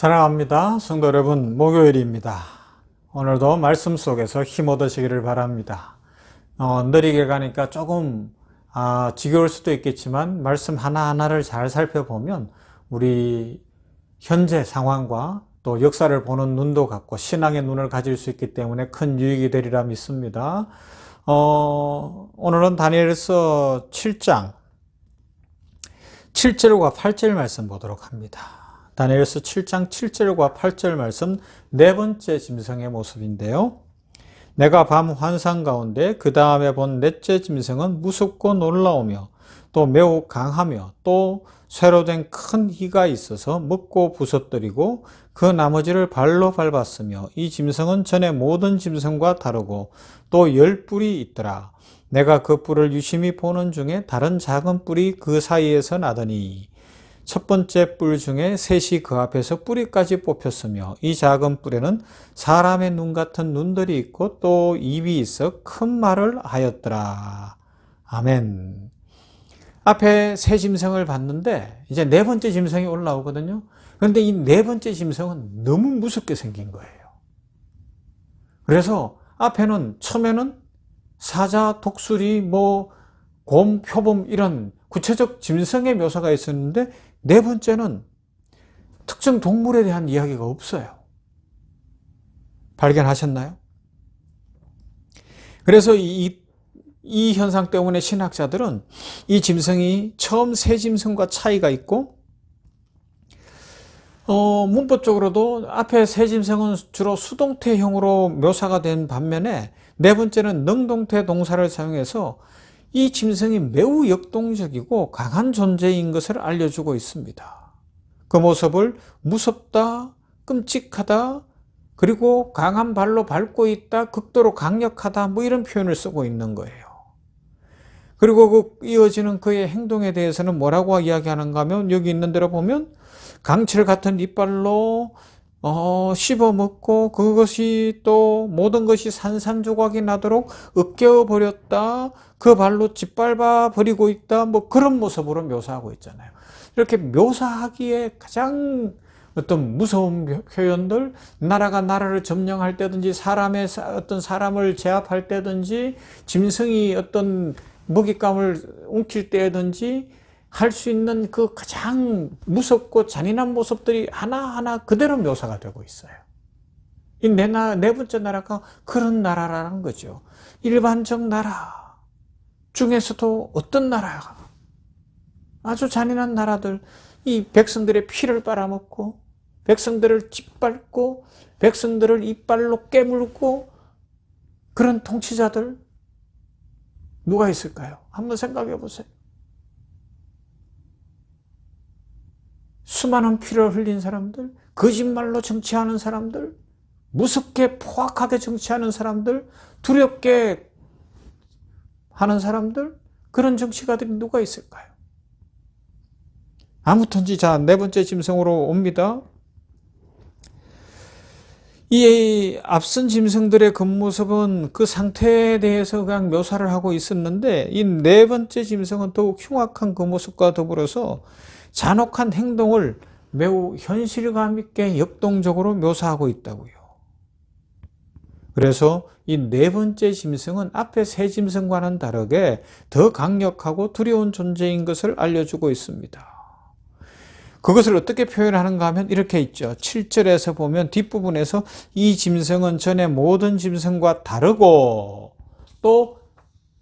사랑합니다. 성도 여러분, 목요일입니다. 오늘도 말씀 속에서 힘 얻으시기를 바랍니다. 느리게 가니까 조금 지겨울 수도 있겠지만 말씀 하나하나를 잘 살펴보면 우리 현재 상황과 또 역사를 보는 눈도 갖고 신앙의 눈을 가질 수 있기 때문에 큰 유익이 되리라 믿습니다. 오늘은 다니엘서 7장 7절과 8절 말씀 보도록 합니다. 다니엘서 7장 7절과 8절 말씀 네 번째 짐승의 모습인데요. 내가 밤 환상 가운데 그 다음에 본 넷째 짐승은 무섭고 놀라우며 또 매우 강하며 또 쇠로 된 큰 희가 있어서 먹고 부서뜨리고 그 나머지를 발로 밟았으며 이 짐승은 전에 모든 짐승과 다르고 또 10뿔이 있더라. 내가 그 뿔을 유심히 보는 중에 다른 작은 뿔이 그 사이에서 나더니 첫 번째 뿔 중에 셋이 그 앞에서 뿌리까지 뽑혔으며 이 작은 뿔에는 사람의 눈 같은 눈들이 있고 또 입이 있어 큰 말을 하였더라. 아멘. 앞에 세 짐승을 봤는데 이제 네 번째 짐승이 올라오거든요. 그런데 이 네 번째 짐승은 너무 무섭게 생긴 거예요. 그래서 앞에는 처음에는 사자, 독수리, 곰, 표범 이런 구체적 짐승의 묘사가 있었는데 네 번째는 특정 동물에 대한 이야기가 없어요. 발견하셨나요? 그래서 이 현상 때문에 신학자들은 이 짐승이 처음 새 짐승과 차이가 있고 문법적으로도 앞에 새 짐승은 주로 수동태형으로 묘사가 된 반면에 네 번째는 능동태 동사를 사용해서 이 짐승이 매우 역동적이고 강한 존재인 것을 알려주고 있습니다. 그 모습을 무섭다, 끔찍하다, 그리고 강한 발로 밟고 있다, 극도로 강력하다 이런 표현을 쓰고 있는 거예요. 그리고 이어지는 그의 행동에 대해서는 뭐라고 이야기하는가 하면 여기 있는 대로 보면 강철 같은 이빨로 씹어먹고 그것이 또 모든 것이 산산조각이 나도록 으깨어 버렸다. 그 발로 짓밟아 버리고 있다. 그런 모습으로 묘사하고 있잖아요. 이렇게 묘사하기에 가장 어떤 무서운 표현들, 나라가 나라를 점령할 때든지 어떤 사람을 제압할 때든지 짐승이 어떤 먹잇감을 움킬 때든지 할 수 있는 그 가장 무섭고 잔인한 모습들이 하나하나 그대로 묘사가 되고 있어요. 이 네 번째 나라가 그런 나라라는 거죠. 일반적 나라 중에서도 어떤 나라가 아주 잔인한 나라들, 이 백성들의 피를 빨아먹고 백성들을 짓밟고 백성들을 이빨로 깨물고 그런 통치자들 누가 있을까요? 한번 생각해 보세요. 수많은 피를 흘린 사람들, 거짓말로 정치하는 사람들, 무섭게 포악하게 정치하는 사람들, 두렵게 하는 사람들, 그런 정치가들이 누가 있을까요? 아무튼지 네 번째 짐승으로 옵니다. 이 앞선 짐승들의 겉모습은 그 상태에 대해서 그냥 묘사를 하고 있었는데 이 네 번째 짐승은 더욱 흉악한 그 모습과 더불어서 잔혹한 행동을 매우 현실감 있게 역동적으로 묘사하고 있다고요. 그래서 이 네 번째 짐승은 앞에 세 짐승과는 다르게 더 강력하고 두려운 존재인 것을 알려주고 있습니다. 그것을 어떻게 표현하는가 하면 이렇게 있죠. 7절에서 보면 뒷부분에서 이 짐승은 전에 모든 짐승과 다르고 또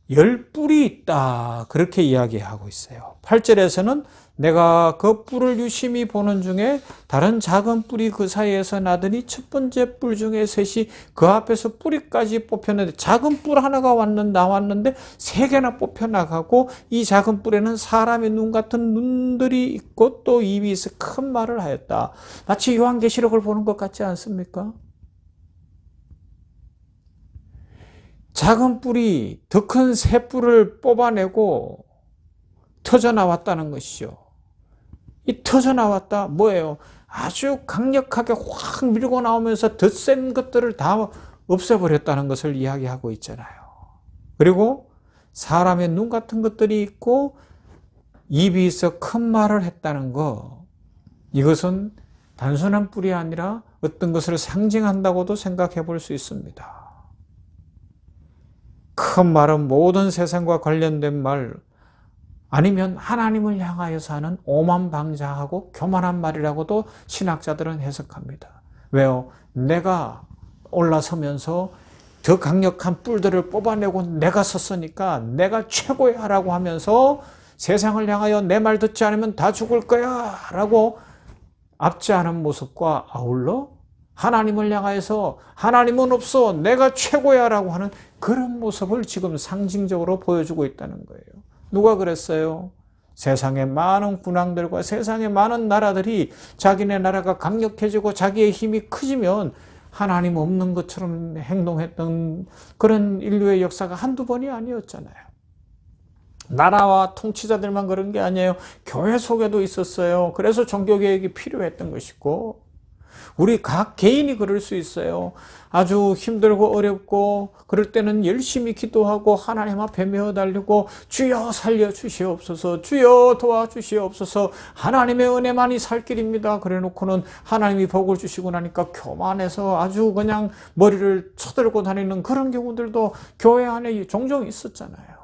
10뿔이 있다. 그렇게 이야기하고 있어요. 8절에서는 내가 그 뿔을 유심히 보는 중에 다른 작은 뿔이 그 사이에서 나더니 첫 번째 뿔 중에 셋이 그 앞에서 뿌리까지 뽑혔는데 작은 뿔 하나가 나왔는데 세 개나 뽑혀나가고 이 작은 뿔에는 사람의 눈 같은 눈들이 있고 또 입이 있어 큰 말을 하였다. 마치 요한계시록을 보는 것 같지 않습니까? 작은 뿔이 더 큰 새 뿔을 뽑아내고 터져 나왔다는 것이죠. 이 터져 나왔다 뭐예요? 아주 강력하게 확 밀고 나오면서 더 센 것들을 다 없애버렸다는 것을 이야기하고 있잖아요. 그리고 사람의 눈 같은 것들이 있고 입이 있어 큰 말을 했다는 거, 이것은 단순한 뿔이 아니라 어떤 것을 상징한다고도 생각해 볼 수 있습니다. 큰 말은 모든 세상과 관련된 말, 아니면 하나님을 향하여서 하는 오만방자하고 교만한 말이라고도 신학자들은 해석합니다. 왜요? 내가 올라서면서 더 강력한 뿔들을 뽑아내고 내가 섰으니까 내가 최고야 라고 하면서 세상을 향하여 내 말 듣지 않으면 다 죽을 거야 라고 압제하는 모습과 아울러 하나님을 향하여서 하나님은 없어 내가 최고야 라고 하는 그런 모습을 지금 상징적으로 보여주고 있다는 거예요. 누가 그랬어요? 세상의 많은 군왕들과 세상의 많은 나라들이 자기네 나라가 강력해지고 자기의 힘이 커지면 하나님 없는 것처럼 행동했던 그런 인류의 역사가 한두 번이 아니었잖아요. 나라와 통치자들만 그런 게 아니에요. 교회 속에도 있었어요. 그래서 종교개혁이 필요했던 것이고, 우리 각 개인이 그럴 수 있어요. 아주 힘들고 어렵고 그럴 때는 열심히 기도하고 하나님 앞에 메어달리고 주여 살려주시옵소서, 주여 도와주시옵소서, 하나님의 은혜만이 살 길입니다 그래 놓고는 하나님이 복을 주시고 나니까 교만해서 아주 그냥 머리를 쳐들고 다니는 그런 경우들도 교회 안에 종종 있었잖아요.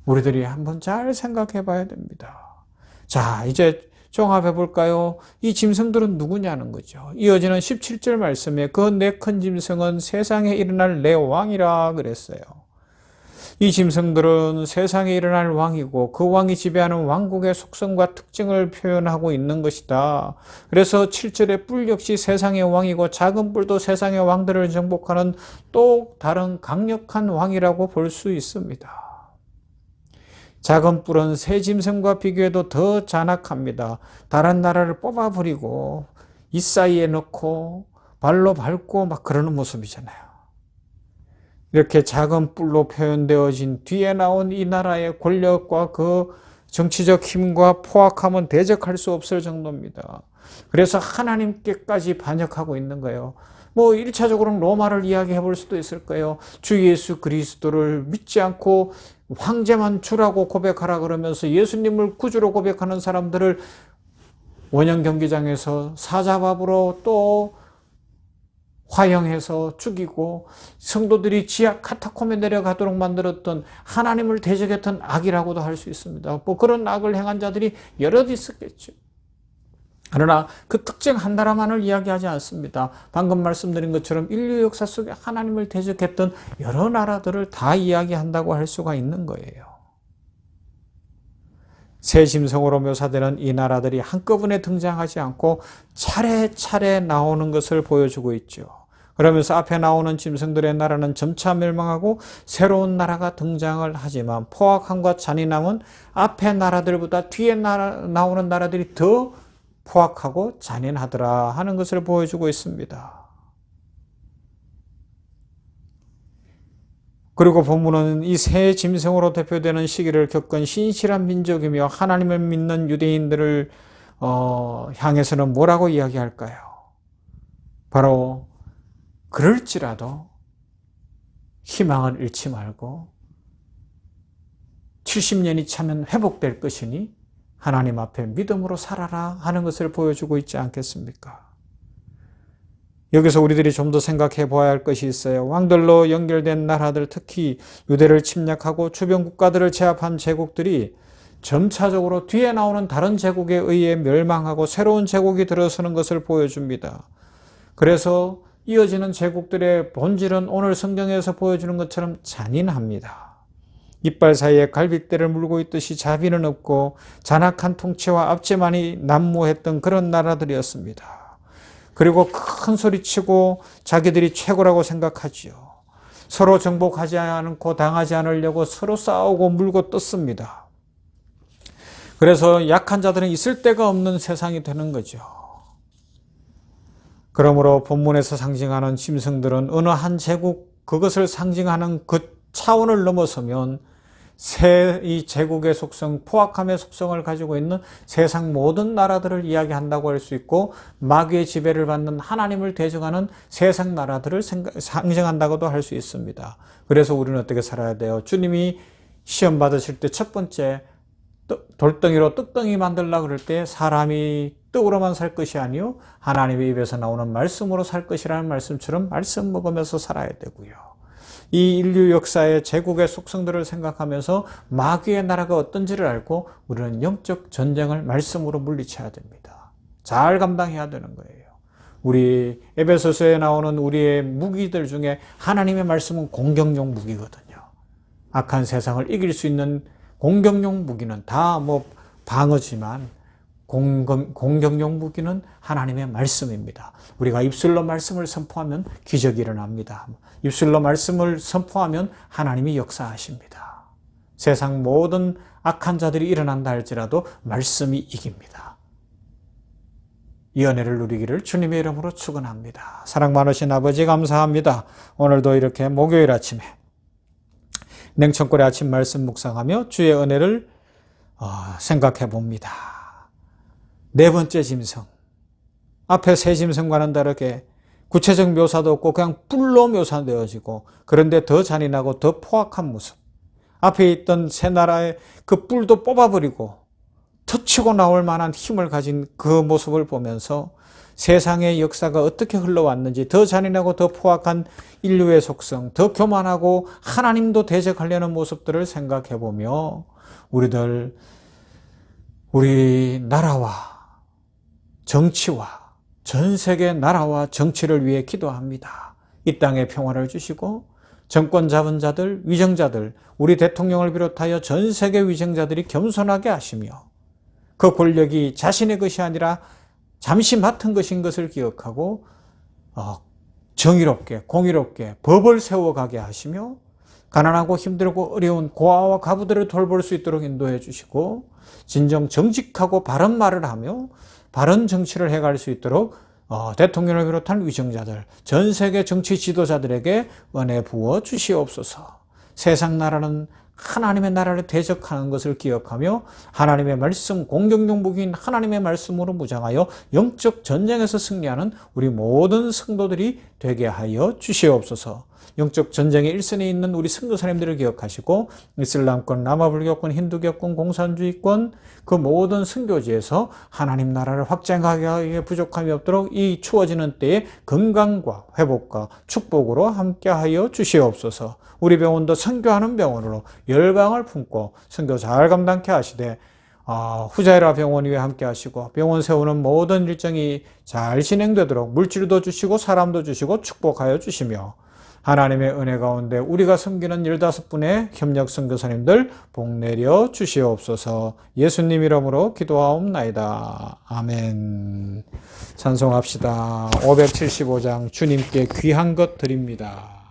우리들이 한번 잘 생각해 봐야 됩니다. 자, 이제 종합해 볼까요? 이 짐승들은 누구냐는 거죠. 이어지는 17절 말씀에 그 네 큰 짐승은 세상에 일어날 내 왕이라 그랬어요. 이 짐승들은 세상에 일어날 왕이고 그 왕이 지배하는 왕국의 속성과 특징을 표현하고 있는 것이다. 그래서 7절의 뿔 역시 세상의 왕이고 작은 뿔도 세상의 왕들을 정복하는 또 다른 강력한 왕이라고 볼 수 있습니다. 작은 뿔은 새 짐승과 비교해도 더 잔악합니다. 다른 나라를 뽑아버리고 이 사이에 넣고 발로 밟고 막 그러는 모습이잖아요. 이렇게 작은 뿔로 표현되어진 뒤에 나온 이 나라의 권력과 그 정치적 힘과 포악함은 대적할 수 없을 정도입니다. 그래서 하나님께까지 반역하고 있는 거예요. 뭐 1차적으로는 로마를 이야기해 볼 수도 있을 거예요. 주 예수 그리스도를 믿지 않고 황제만 주라고 고백하라 그러면서 예수님을 구주로 고백하는 사람들을 원형 경기장에서 사자밥으로 또 화형해서 죽이고 성도들이 지하 카타콤에 내려가도록 만들었던 하나님을 대적했던 악이라고도 할 수 있습니다. 뭐 그런 악을 행한 자들이 여럿 있었겠죠. 그러나 그 특정 한 나라만을 이야기하지 않습니다. 방금 말씀드린 것처럼 인류 역사 속에 하나님을 대적했던 여러 나라들을 다 이야기한다고 할 수가 있는 거예요. 새 짐승으로 묘사되는 이 나라들이 한꺼번에 등장하지 않고 차례차례 나오는 것을 보여주고 있죠. 그러면서 앞에 나오는 짐승들의 나라는 점차 멸망하고 새로운 나라가 등장을 하지만 포악함과 잔인함은 앞에 나라들보다 뒤에 나오는 나라들이 더 포악하고 잔인하더라 하는 것을 보여주고 있습니다. 그리고 본문은 이 새 짐승으로 대표되는 시기를 겪은 신실한 민족이며 하나님을 믿는 유대인들을 향해서는 뭐라고 이야기할까요? 바로 그럴지라도 희망을 잃지 말고 70년이 차면 회복될 것이니 하나님 앞에 믿음으로 살아라 하는 것을 보여주고 있지 않겠습니까? 여기서 우리들이 좀 더 생각해 보아야 할 것이 있어요. 왕들로 연결된 나라들, 특히 유대를 침략하고 주변 국가들을 제압한 제국들이 점차적으로 뒤에 나오는 다른 제국에 의해 멸망하고 새로운 제국이 들어서는 것을 보여줍니다. 그래서 이어지는 제국들의 본질은 오늘 성경에서 보여주는 것처럼 잔인합니다. 이빨 사이에 갈빗대를 물고 있듯이 자비는 없고 잔악한 통치와 압제만이 난무했던 그런 나라들이었습니다. 그리고 큰 소리치고 자기들이 최고라고 생각하지요. 서로 정복하지 않고 당하지 않으려고 서로 싸우고 물고 떴습니다. 그래서 약한 자들은 있을 데가 없는 세상이 되는 거죠. 그러므로 본문에서 상징하는 짐승들은 어느 한 제국, 그것을 상징하는 그 차원을 넘어서면 이 제국의 속성, 포악함의 속성을 가지고 있는 세상 모든 나라들을 이야기한다고 할 수 있고 마귀의 지배를 받는 하나님을 대적하는 세상 나라들을 상징한다고도 할 수 있습니다. 그래서 우리는 어떻게 살아야 돼요? 주님이 시험 받으실 때 첫 번째 돌덩이로 떡덩이 만들라 그럴 때 사람이 떡으로만 살 것이 아니요 하나님의 입에서 나오는 말씀으로 살 것이라는 말씀처럼 말씀 먹으면서 살아야 되고요. 이 인류 역사의 제국의 속성들을 생각하면서 마귀의 나라가 어떤지를 알고 우리는 영적 전쟁을 말씀으로 물리쳐야 됩니다. 잘 감당해야 되는 거예요. 우리 에베소서에 나오는 우리의 무기들 중에 하나님의 말씀은 공격용 무기거든요. 악한 세상을 이길 수 있는 공격용 무기는 다 방어지만 공격용 무기는 하나님의 말씀입니다. 우리가 입술로 말씀을 선포하면 기적이 일어납니다. 입술로 말씀을 선포하면 하나님이 역사하십니다. 세상 모든 악한 자들이 일어난다 할지라도 말씀이 이깁니다. 이 은혜를 누리기를 주님의 이름으로 축원합니다. 사랑 많으신 아버지 감사합니다. 오늘도 이렇게 목요일 아침에 냉천골의 아침 말씀 묵상하며 주의 은혜를 생각해 봅니다. 네 번째 짐승. 앞에 세 짐승과는 다르게 구체적 묘사도 없고 그냥 뿔로 묘사되어지고 그런데 더 잔인하고 더 포악한 모습. 앞에 있던 세 나라의 그 뿔도 뽑아버리고 터치고 나올 만한 힘을 가진 그 모습을 보면서 세상의 역사가 어떻게 흘러왔는지 더 잔인하고 더 포악한 인류의 속성, 더 교만하고 하나님도 대적하려는 모습들을 생각해 보며 우리 나라와 정치와 전 세계 나라와 정치를 위해 기도합니다. 이 땅에 평화를 주시고 정권 잡은 자들, 위정자들, 우리 대통령을 비롯하여 전 세계 위정자들이 겸손하게 하시며 그 권력이 자신의 것이 아니라 잠시 맡은 것인 것을 기억하고 정의롭게 공의롭게 법을 세워가게 하시며 가난하고 힘들고 어려운 고아와 과부들을 돌볼 수 있도록 인도해 주시고 진정 정직하고 바른 말을 하며 바른 정치를 해갈 수 있도록 대통령을 비롯한 위정자들, 전 세계 정치 지도자들에게 은혜 부어 주시옵소서. 세상 나라는 하나님의 나라를 대적하는 것을 기억하며 하나님의 말씀, 공격용 무기인 하나님의 말씀으로 무장하여 영적 전쟁에서 승리하는 우리 모든 성도들이 되게 하여 주시옵소서. 영적 전쟁의 일선에 있는 우리 선교사님들을 기억하시고 이슬람권, 남아불교권, 힌두교권, 공산주의권 그 모든 선교지에서 하나님 나라를 확장하기에 부족함이 없도록 이 추워지는 때에 건강과 회복과 축복으로 함께하여 주시옵소서. 우리 병원도 선교하는 병원으로 열방을 품고 선교 잘 감당케 하시되 후자이라 병원위에 함께 하시고 병원 세우는 모든 일정이 잘 진행되도록 물질도 주시고 사람도 주시고 축복하여 주시며 하나님의 은혜 가운데 우리가 섬기는 15분의 협력 선교사님들 복 내려 주시옵소서. 예수님 이름으로 기도하옵나이다. 아멘. 찬송합시다. 575장 주님께 귀한 것 드립니다.